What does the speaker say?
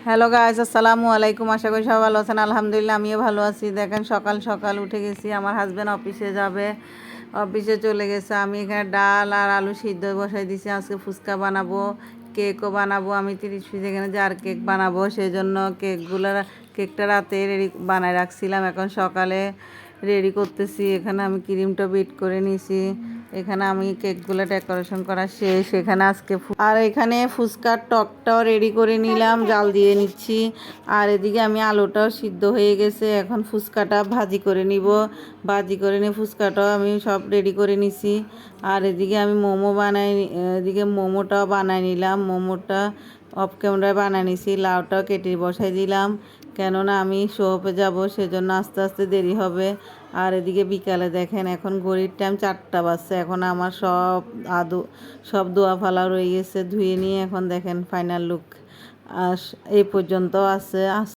Hello guys, আসসালামু আলাইকুম। আশা করি সবাই ভালো আছেন। আলহামদুলিল্লাহ আমিও ভালো আছি। দেখেন সকাল সকাল উঠে গেছি, আমার হাজব্যান্ড অফিসে যাবে, অফিসে চলে গেছে। আমি এখানে ডাল আর আলু সিদ্ধ বসাই দিছি। আজকে ফুচকা বানাবো, কেকও বানাবো। আমি 30 পিস এখানে জার কেক বানাবো, সেই জন্য কেকটা রাতে রেডি বানায় রাখছিলাম। এখন সকালে রেডি করতেছি। এখানে আমি ক্রিমটা বিট করে নিছি। এখানে আমি কেকগুলো ডেকোরেশন করা শেষ। এখানে আজকে আর এখানে ফুচকার টকটাও রেডি করে নিলাম, জাল দিয়ে নিচ্ছি। আর এদিকে আমি আলুটাও সিদ্ধ হয়ে গেছে। এখন ফুচকাটা ভাজি করে নিব। ভাজি করে নিয়ে ফুচকাটাও আমি সব রেডি করে নিছি। আর এদিকে আমি এদিকে মোমোটাও বানাই নিলাম। মোমোটা অফ ক্যামেরায় বানিয়ে নিছি। লাউটাও কেটে বসাই দিলাম, কেননা আমি শোপে যাব, সেজন্য আস্তে আস্তে দেরি হবে। আর এদিকে বিকালে দেখেন এখন ঘড়ির টাইম 4টা বাজছে। এখন আমার সব দোয়া ফালা রয়ে গেছে, ধুয়ে নিয়ে এখন দেখেন ফাইনাল লুক এই পর্যন্ত আছে।